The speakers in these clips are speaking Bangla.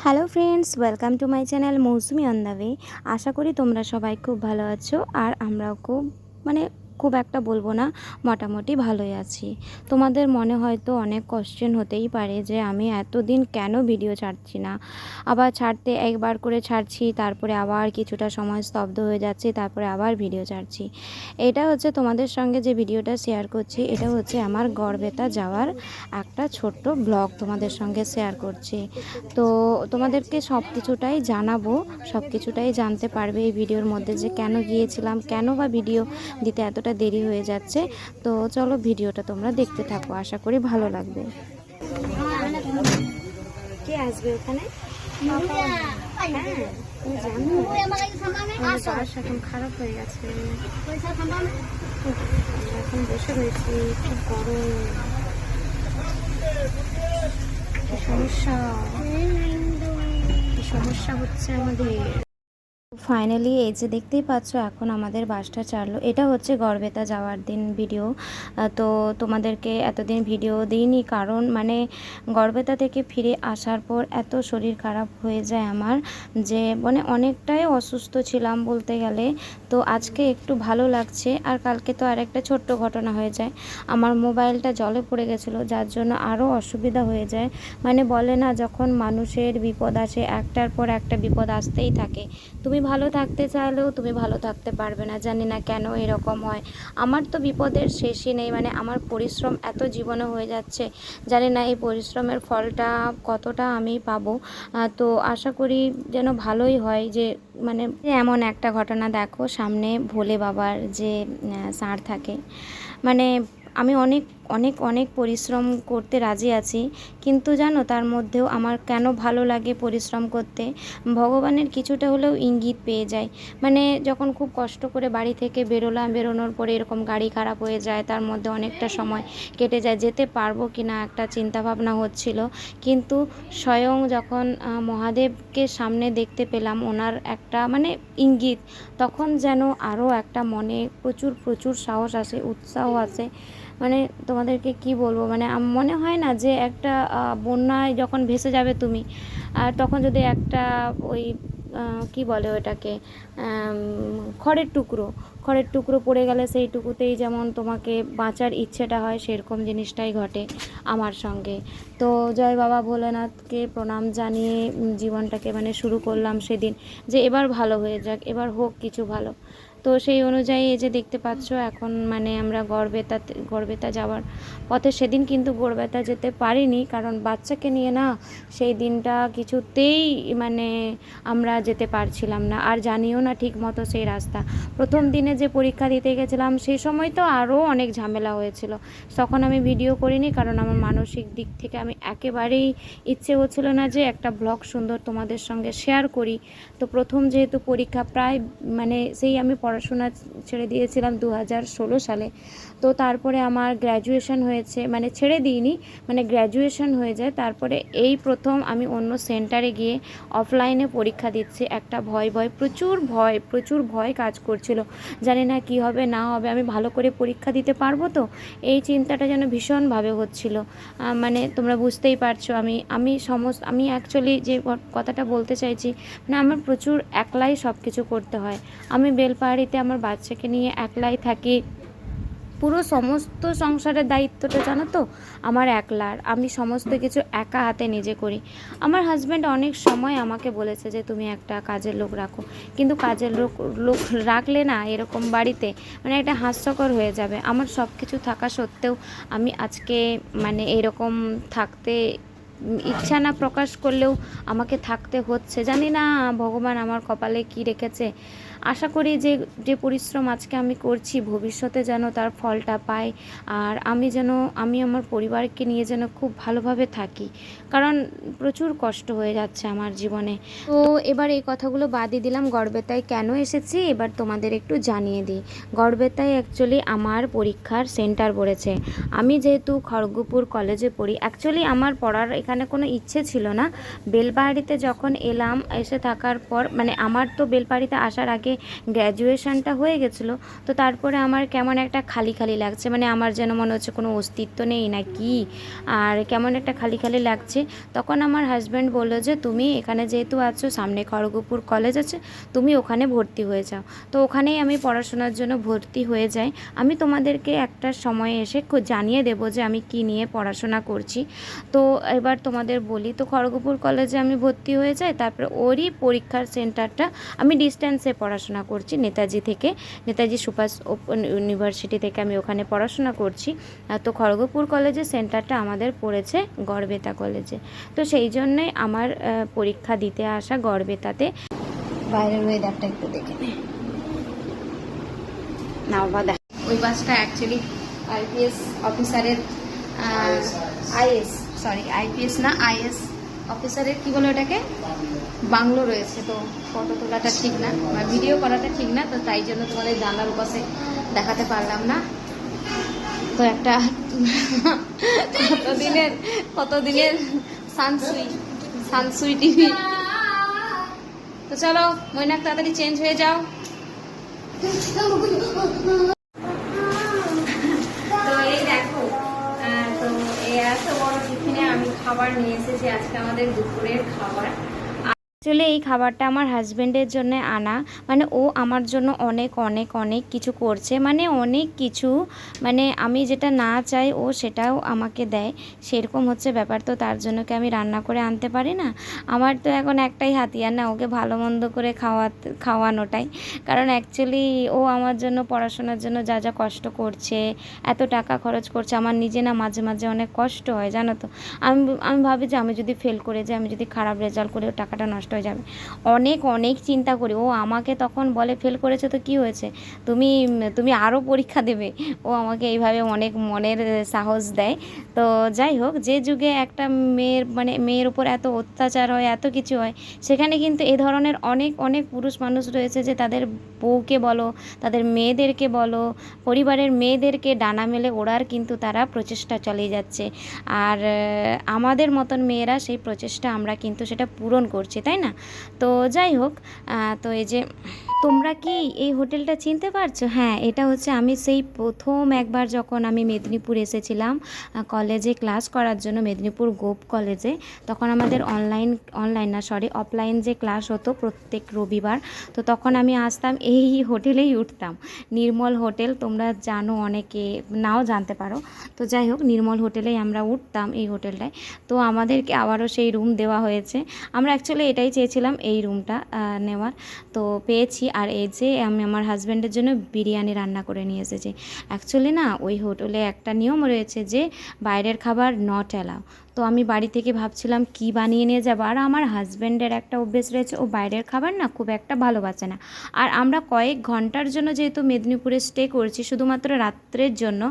Hello friends, welcome to my channel Moushumi on the way. আশা করি তোমরা সবাই খুব ভালো আছো আর আমরাও খুব একটা বলবো না, মোটামুটি ভালোই আছি। তোমাদের মনে হয়তো অনেক কোশ্চেন হতেই পারে যে আমি এতদিন কেন ভিডিও ছাড়ছি না, আবার ছাড়তে একবার করে ছাড়ছি, তারপরে আবার কিছুটা সময় স্তব্ধ হয়ে যাচ্ছে, তারপরে আবার ভিডিও ছাড়ছি। এটা হচ্ছে তোমাদের সঙ্গে যে ভিডিওটা শেয়ার করছি, এটা হচ্ছে আমার গড়বেতা যাওয়ার একটা ছোট্ট ব্লগ তোমাদের সঙ্গে শেয়ার করছি। তো তোমাদেরকে সব কিছুটাই জানাবো, সব কিছুটাই জানতে পারবে এই ভিডিওর মধ্যে যে কেন গিয়েছিলাম, কেন বা ভিডিও দিতে এতটা দেরি হয়ে যাচ্ছে। তো চলো ভিডিওটা তোমরা দেখতে থাকো, আশা করি ভালো লাগবে। কে আসবে ওখানে? তুমি জানো এখন খারাপ হয়ে গেছে, এখন বসে রয়েছি, খুব গরম, সমস্যা সমস্যা হচ্ছে আমাদের। ফাইনালি এই যে দেখতেই পাচ্ছ এখন আমাদের বাসটা ছাড়লো। এটা হচ্ছে গড়বেতা যাওয়ার দিন ভিডিও। তো তোমাদেরকে এতদিন ভিডিও দিইনি কারণ গড়বেতা থেকে ফিরে আসার পর এত শরীর খারাপ হয়ে যায় আমার, যে অনেকটাই অসুস্থ ছিলাম বলতে গেলে। তো আজকে একটু ভালো লাগছে, আর কালকে তো আর একটা ছোট্ট ঘটনা হয়ে যায়, আমার মোবাইলটা জলে পড়ে গেছিলো, যার জন্য আরও অসুবিধা হয়ে যায়। বলে না, যখন মানুষের বিপদ আসে একটার পর একটা বিপদ আসতেই থাকে, তুমি ভালো থাকতে চাইলেও তুমি ভালো থাকতে পারবে না। জানি না কেন এরকম হয়, আমার তো বিপদের শেষই নেই। আমার পরিশ্রম এত জীবনে হয়ে যাচ্ছে, জানি না এই পরিশ্রমের ফলটা কতটা আমি পাবো। তো আশা করি যেন ভালোই হয়। যে এমন একটা ঘটনা দেখো, সামনে ভোলে বাবার যে ষাঁড় থাকে, আমি অনেক অনেক অনেক পরিশ্রম করতে রাজি আছি, কিন্তু জানো তার মধ্যেও আমার কেন ভালো লাগে পরিশ্রম করতে, ভগবানের কিছুটা হলেও ইঙ্গিত পেয়ে যাই। যখন খুব কষ্ট করে বাড়ি থেকে বেরোনোর পরে এরকম গাড়ি খারাপ হয়ে যায়, তার মধ্যে অনেকটা সময় কেটে যায়, যেতে পারবো কি না একটা চিন্তাভাবনা হচ্ছিল। কিন্তু স্বয়ং যখন মহাদেবকে সামনে দেখতে পেলাম, ওনার একটা ইঙ্গিত, তখন যেন আরও একটা মনে প্রচুর প্রচুর সাহস আসে, উৎসাহ আসে। তোমাদেরকে কি বলবো, মনে হয় না যে একটা বন্যায় যখন ভেসে যাবে তুমি, আর তখন যদি একটা ওই কি বলে ওটাকে, খড়ের টুকরো পড়ে গেলে সেইটুকুতেই যেমন তোমাকে বাঁচার ইচ্ছেটা হয়, সেরকম জিনিসটাই ঘটে আমার সঙ্গে। তো জয় বাবা ভোলেনাথকে প্রণাম জানিয়ে জীবনটাকে শুরু করলাম সেদিন, যে এবার ভালো হয়ে যাক, এবার হোক কিছু ভালো। তো সেই অনুযায়ী এই যে দেখতে পাচ্ছ এখন আমরা গড়বেতা যাওয়ার পথে, সেদিন কিন্তু গড়বেতা যেতে পারিনি কারণ বাচ্চাকে নিয়ে না, সেই দিনটা কিছুতেই আমরা যেতে পারছিলাম না, আর জানিও না ঠিক মতো সেই রাস্তা। প্রথম দিনে যে পরীক্ষা দিতে গেছিলাম সেই সময় তো আরও অনেক ঝামেলা হয়েছিল, তখন আমি ভিডিও করিনি কারণ আমার মানসিক দিক থেকে আমি একেবারেই ইচ্ছে হচ্ছিল না যে একটা ব্লগ সুন্দর তোমাদের সঙ্গে শেয়ার করি। তো প্রথম যেহেতু পরীক্ষা, প্রায় সেই আমি পড়াশোনা ছেড়ে দিয়েছিলাম 2016 সালে। তো তারপরে আমার গ্র্যাজুয়েশন হয়েছে, ছেড়ে দিইনি, গ্র্যাজুয়েশন হয়ে যায়, তারপরে এই প্রথম আমি অন্য সেন্টারে গিয়ে অফলাইনে পরীক্ষা দিচ্ছি। একটা প্রচুর ভয় কাজ করছিল, জানি না কি হবে না হবে, আমি ভালো করে পরীক্ষা দিতে পারবো তো, এই চিন্তাটা যেন ভীষণভাবে হচ্ছিল। তোমরা বুঝতেই পারছো, আমি অ্যাকচুয়ালি যে কথাটা বলতে চাইছি, আমার প্রচুর একলাই সব কিছু করতে হয়। আমি বেলপাহাড়িতে আমার বাচ্চাকে নিয়ে একলাই থাকি, পুরো সমস্ত সংসারের দায়িত্বটা জানো তো আমার একলার, আমি সমস্ত কিছু একা হাতে নিজে করি। আমার হাজব্যান্ড অনেক সময় আমাকে বলেছে যে তুমি একটা কাজের লোক রাখো, কিন্তু কাজের লোক রাখলে না এরকম বাড়িতে একটা হাস্যকর হয়ে যাবে। আমার সব কিছু থাকা সত্ত্বেও আমি আজকে এরকম থাকতে ইচ্ছা না প্রকাশ করলেও আমাকে থাকতে হচ্ছে। জানি না ভগবান আমার কপালে কি রেখেছে। আশা করি যে পরিশ্রম আজকে আমি করছি, ভবিষ্যতে যেন তার ফলটা পাই, আর আমি আমার পরিবারকে নিয়ে যেন খুব ভালোভাবে থাকি, কারণ প্রচুর কষ্ট হয়ে যাচ্ছে আমার জীবনে। তো এবার এই কথাগুলো বাদই দিলাম, গড়বেতায় কেন এসেছি এবার তোমাদের একটু জানিয়ে দিই। গড়বেতায় অ্যাকচুয়ালি আমার পরীক্ষার সেন্টার পড়েছে। আমি যেহেতু খড়গপুর কলেজে পড়ি, অ্যাকচুয়ালি আমার পড়ার এখানে এখানে কোনো ইচ্ছে ছিল না। বেলপাহাড়িতে যখন এলাম, এসে থাকার পর মানে আমার তো বেলপাহাড়িতে আসার আগে গ্র্যাজুয়েশনটা হয়ে গেছিলো, তো তারপরে আমার কেমন একটা খালি খালি লাগছে, মানে আমার যেন মনে হচ্ছে কোনো অস্তিত্ব নেই না কি, আর কেমন একটা খালি খালি লাগছে। তখন আমার হাজব্যান্ড বললো যে তুমি এখানে যেহেতু আছো, সামনে খড়গপুর কলেজ আছে, তুমি ওখানে ভর্তি হয়ে যাও। তো ওখানেই আমি পড়াশোনার জন্য ভর্তি হয়ে যাই। আমি তোমাদেরকে একটা সময় এসে জানিয়ে দেবো যে আমি কি নিয়ে পড়াশোনা করছি। তো এবার তোমাদের বলি, তো খড়গপুর কলেজে আমি ভর্তি হয়ে যাই। তারপরে ওরই পরীক্ষার সেন্টারটা, আমি ডিস্ট্যান্সে পড়াশোনা করছি নেতাজি থেকে, নেতাজি সুভাষ ওপেন ইউনিভার্সিটি থেকে আমি ওখানে পড়াশোনা করছি। তো খড়গপুর কলেজের সেন্টারটা আমাদের পড়েছে গড়বেতা কলেজে। তো সেই জন্যই আমার পরীক্ষা দিতে আসা গড়বেতাতে। বাইরের ওয়েদারটা একটু দেখে নে নাও বা দেখ। ওই বাসটা অ্যাকচুয়ালি আইপিএস অফিসারের, আইপিএস না আইএস অফিসারের কি বলে ওটাকে, বাংলো রয়েছে। তো ফটো তোলাটা ঠিক না বা ভিডিও করাটা ঠিক না, তো তাই জন্য তোমাদের জানলার উপাসে দেখাতে পারলাম না। তো একটা কতদিনের সানসুই টিভি। তো চলো মৈনাক তাড়াতাড়ি চেঞ্জ হয়ে যাও। তো এই দেখো, তো এই এত বড় টিফিনে আমি খাবার নিয়ে এসেছি, আজকে আমাদের দুপুরের খাবার। আসলে এই খাবারটা আমার হাজব্যান্ডের জন্য আনা, মানে ও আমার জন্য অনেক অনেক অনেক কিছু করছে, মানে অনেক কিছু, মানে আমি যেটা না চাই ও সেটাও আমাকে দেয়, সেরকম হচ্ছে ব্যাপার। তো তার জন্য কি আমি রান্না করে আনতে পারি না? আমার তো এখন একটাই হাতিয়ার না, ওকে ভালো মন্দ করে খাওয়ানোটাই। কারণ অ্যাকচুয়ালি ও আমার জন্য পড়াশোনার জন্য যা যা কষ্ট করছে, এত টাকা খরচ করছে, আমার নিজে না মাঝে মাঝে অনেক কষ্ট হয় জানো তো। আমি ভাবি যে আমি যদি ফেল করে যাই, আমি যদি খারাপ রেজাল্ট করে, টাকাটা নষ্ট হয়ে যাবে, অনেক অনেক চিন্তা করি। ও আমাকে তখন বলে ফেল করেছে তো কি হয়েছে, তুমি আরও পরীক্ষা দেবে। ও আমাকে এইভাবে অনেক মনের সাহস দেয়। তো যাই হোক, যে যুগে একটা মেয়ের উপর এত অত্যাচার হয়, এত কিছু হয়, সেখানে কিন্তু এ ধরনের অনেক অনেক পুরুষ মানুষ রয়েছে যে তাদের বউকে বলো, তাদের মেয়েদেরকে বলো, পরিবারের মেয়েদেরকে ডানা মেলে ওড়ার কিন্তু তারা প্রচেষ্টা চালিয়ে যাচ্ছে। আর আমাদের মতন মেয়েরা সেই প্রচেষ্টা আমরা কিন্তু সেটা পূরণ করছি, তাই না? তো যাই হোক, তো এই যে তোমরা কি এই হোটেলটা চিনতে পারছো? হ্যাঁ, এটা হচ্ছে আমি সেই প্রথম একবার যখন আমি মেদিনীপুর এসেছিলাম কলেজে ক্লাস করার জন্য, মেদিনীপুর গোপ কলেজে, তখন আমাদের অফলাইন যে ক্লাস হতো প্রত্যেক রবিবার, তো তখন আমি আসতাম, এই হোটেলেই উঠতাম। নির্মল হোটেল, তোমরা জানো, অনেকে নাও জানতে পারো। তো যাই হোক, নির্মল হোটেলেই আমরা উঠতাম, এই হোটেলটায়। তো আমাদেরকে আবারও সেই রুম দেওয়া হয়েছে। আমরা অ্যাকচুয়ালি এটাই চেয়েছিলাম, এই রুমটা নেওয়ার, তো পেয়েছি। আর এই যে আমি আমার হাজব্যান্ডের জন্য বিরিয়ানি রান্না করে নিয়ে এসেছি। অ্যাকচুয়ালি না, ওই হোটেলে একটা নিয়ম রয়েছে যে বাইরের খাবার নট অ্যালাউ। তো আমি বাড়ি থেকে ভাবছিলাম কি বানিয়ে নিয়ে যাবো, আর আমার হাজব্যান্ডের একটা অভ্যেস রয়েছে, ও বাইরের খাবার না খুব একটা ভালোবাসে না। আর আমরা কয়েক ঘন্টার জন্য যেহেতু মেদিনীপুরে স্টে করছি, শুধুমাত্র রাত্রের জন্য,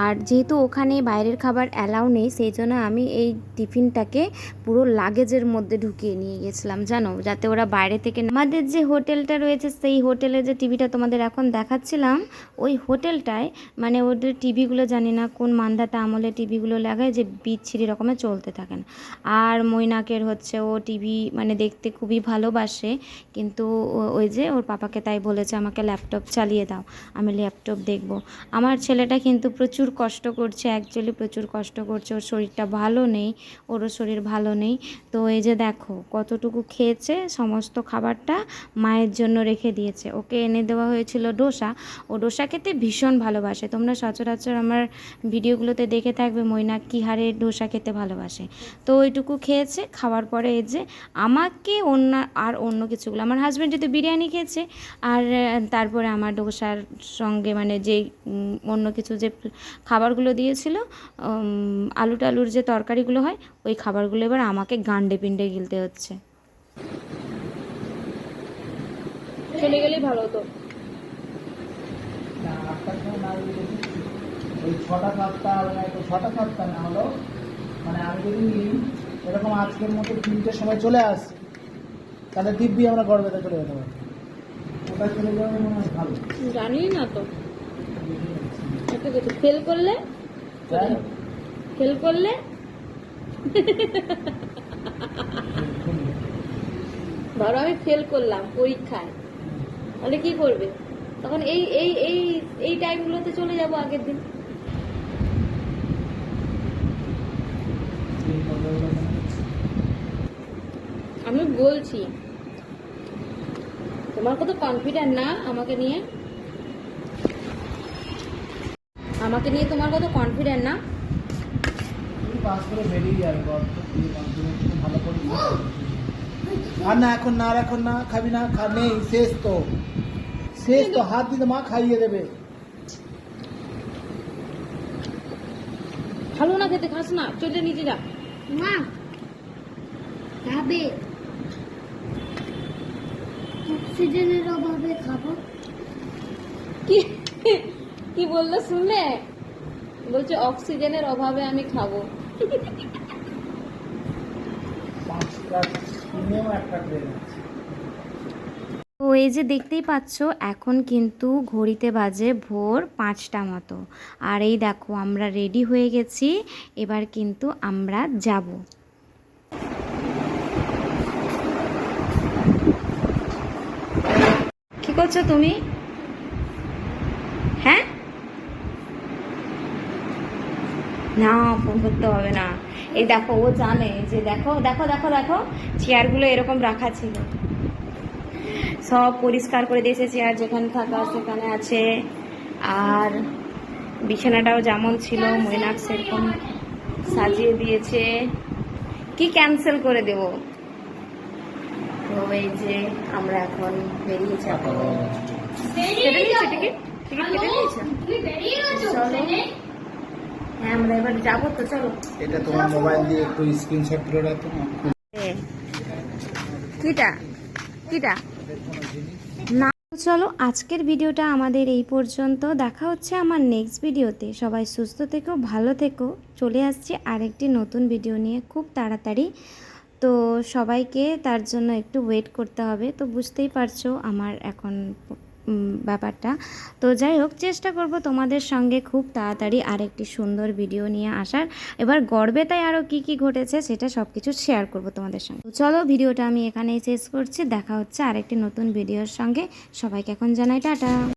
আর যেহেতু ওখানে বাইরের খাবার অ্যালাউ নেই, সেই জন্য আমি এই টিফিনটাকে পুরো লাগেজের মধ্যে ঢুকিয়ে নিয়ে গেছিলাম জানো, যাতে ওরা বাইরে থেকে আমাদের যে হোটেলটা রয়েছে, সেই হোটেলে যে টিভিটা তোমাদের এখন দেখাচ্ছিলাম, ওই হোটেলটায় মানে ওদের টিভিগুলো জানি না কোন মান্ধাতা আমলে টিভিগুলো লাগায় যে বিচ্ছিরি রকমের চলতে থাকেন। আর মৈনাকের হচ্ছে ও টিভি মানে দেখতে খুবই ভালোবাসে, কিন্তু ওই যে ওর পাপাকে তাই বলেছে আমাকে ল্যাপটপ চালিয়ে দাও, আমি ল্যাপটপ দেখবো। আমার ছেলেটা কিন্তু প্রচুর কষ্ট করছে, অ্যাকচুয়ালি প্রচুর কষ্ট করছে, ওর শরীরটা ভালো নেই, ওরও শরীর ভালো নেই। তো এই যে দেখো কতটুকু খেয়েছে, সমস্ত খাবারটা মায়ের জন্য রেখে দিয়েছে। ওকে এনে দেওয়া হয়েছিল ডোসা, ও ডোসা খেতে ভীষণ ভালোবাসে, তোমরা সচরাচর আমার ভিডিওগুলোতে দেখে থাকবে মৈনাক কী হারে ডোসা খেতে ভালোবাসে। তো ওইটুকু খেয়েছে, খাওয়ার পরে এই যে আমাকে অন্য কিছুগুলো, আমার হাজব্যান্ড যেহেতু বিরিয়ানি খেয়েছে, আর তারপরে আমার ডোসার সঙ্গে মানে যে অন্য কিছু যে খাবারগুলো দিয়েছিল, আলু টালুর যে তরকারিগুলো হয়, ওই খাবারগুলো এবার আমাকে গান্ডে পিণ্ডে গিলতে হচ্ছে। চলে গেলেই ভালো হতো। ওই 6টা 7টা না হলো, মানে আমি যদি এরকম আজকের মতো 3টের সময় চলে আসি, তাহলে দিব্যি আমরা গড়বেতে চলে যেতে পারি। ওটা চলে যাওয়া মনে হয় ভালো। জানি না তো, একটা কিছু ফেল করলে ধরো আমি ফেল করলাম পরীক্ষায়, তাহলে কি করবে? তখন এই এই এই এই টাইমগুলোতে চলে যাব আগের দিন। আমি বলছি তোমার কত কনফিডেন্ট না আমাকে নিয়ে, আমাকে নিয়ে তোমার কত কনফিডেন্ট না? তুমি পাস করে বেরিয়ে যাবে বল, তুমি কনফিডেন্স ভালো করে দিতে পারবে। আর না এখন না, আর এখন না খাবি না, নেই, শেষ তো, শেষ তো, হাত দিতে মা খাইয়ে দেবে। ভালো না খেতে, খাস না, চলে নিচে যা। মা খাবে, অক্সিজেনের অভাবে খাবো। কি কি বললো শুনলে? বলছে অক্সিজেনের অভাবে আমি খাবো। পাঁচটা কিনেও একটা ট্রেন আছে। তো এই যে দেখতেই পাচ্ছ এখন কিন্তু ঘড়িতে বাজে ভোর 5টা মতো, আর এই দেখো আমরা রেডি হয়ে গেছি, এবার কিন্তু আমরা যাব। কি করছো তুমি? হ্যাঁ না, ফোন করতে হবে না। এই দেখো ও জানে যে, দেখো দেখো দেখো দেখো চেয়ারগুলো এরকম রাখা ছিল, সব পরিষ্কার করে দিয়েছে, চেয়ার যেখানে থাকা সেখানে আছে, আর বিছানাটাও যেমন ছিল মৈনাক সেরকম সাজিয়ে দিয়েছে। কি ক্যান্সেল করে দেব? তো এই যে আমরা এখন বেরিয়ে যাবো। কেটে নিয়েছো টিকিট? টিকিট কেটে নিয়েছো? চলো, হ্যাঁ আমরা এবার যাবো তো, চলো। এটা তোমার মোবাইল দিয়ে একটু স্ক্রিনশট তুলে রাখো। কিটা কিটা না, চলো আজকের ভিডিওটা আমাদের এই পর্যন্ত। দেখা হচ্ছে আমার নেক্সট ভিডিওতে। সবাই সুস্থ থেকো, ভালো থেকো। চলে আসছি আরেকটি নতুন ভিডিও নিয়ে খুব তাড়াতাড়ি। তো সবাইকে তার জন্য একটু ওয়েট করতে হবে, তো বুঝতেই পারছো আমার এখন ব্যাপারটা। তো যাই হোক, চেষ্টা করব তোমাদের সঙ্গে খুব তাড়াতাড়ি আরেকটি সুন্দর ভিডিও নিয়ে আসার। এবার গর্বে তাই আরও কি কি ঘটেছে সেটা সব কিছু শেয়ার করব তোমাদের সঙ্গে। চলো ভিডিওটা আমি এখানেই শেষ করছি, দেখা হচ্ছে আরেকটি নতুন ভিডিওর সঙ্গে। সবাইকে এখন জানাই টাটা।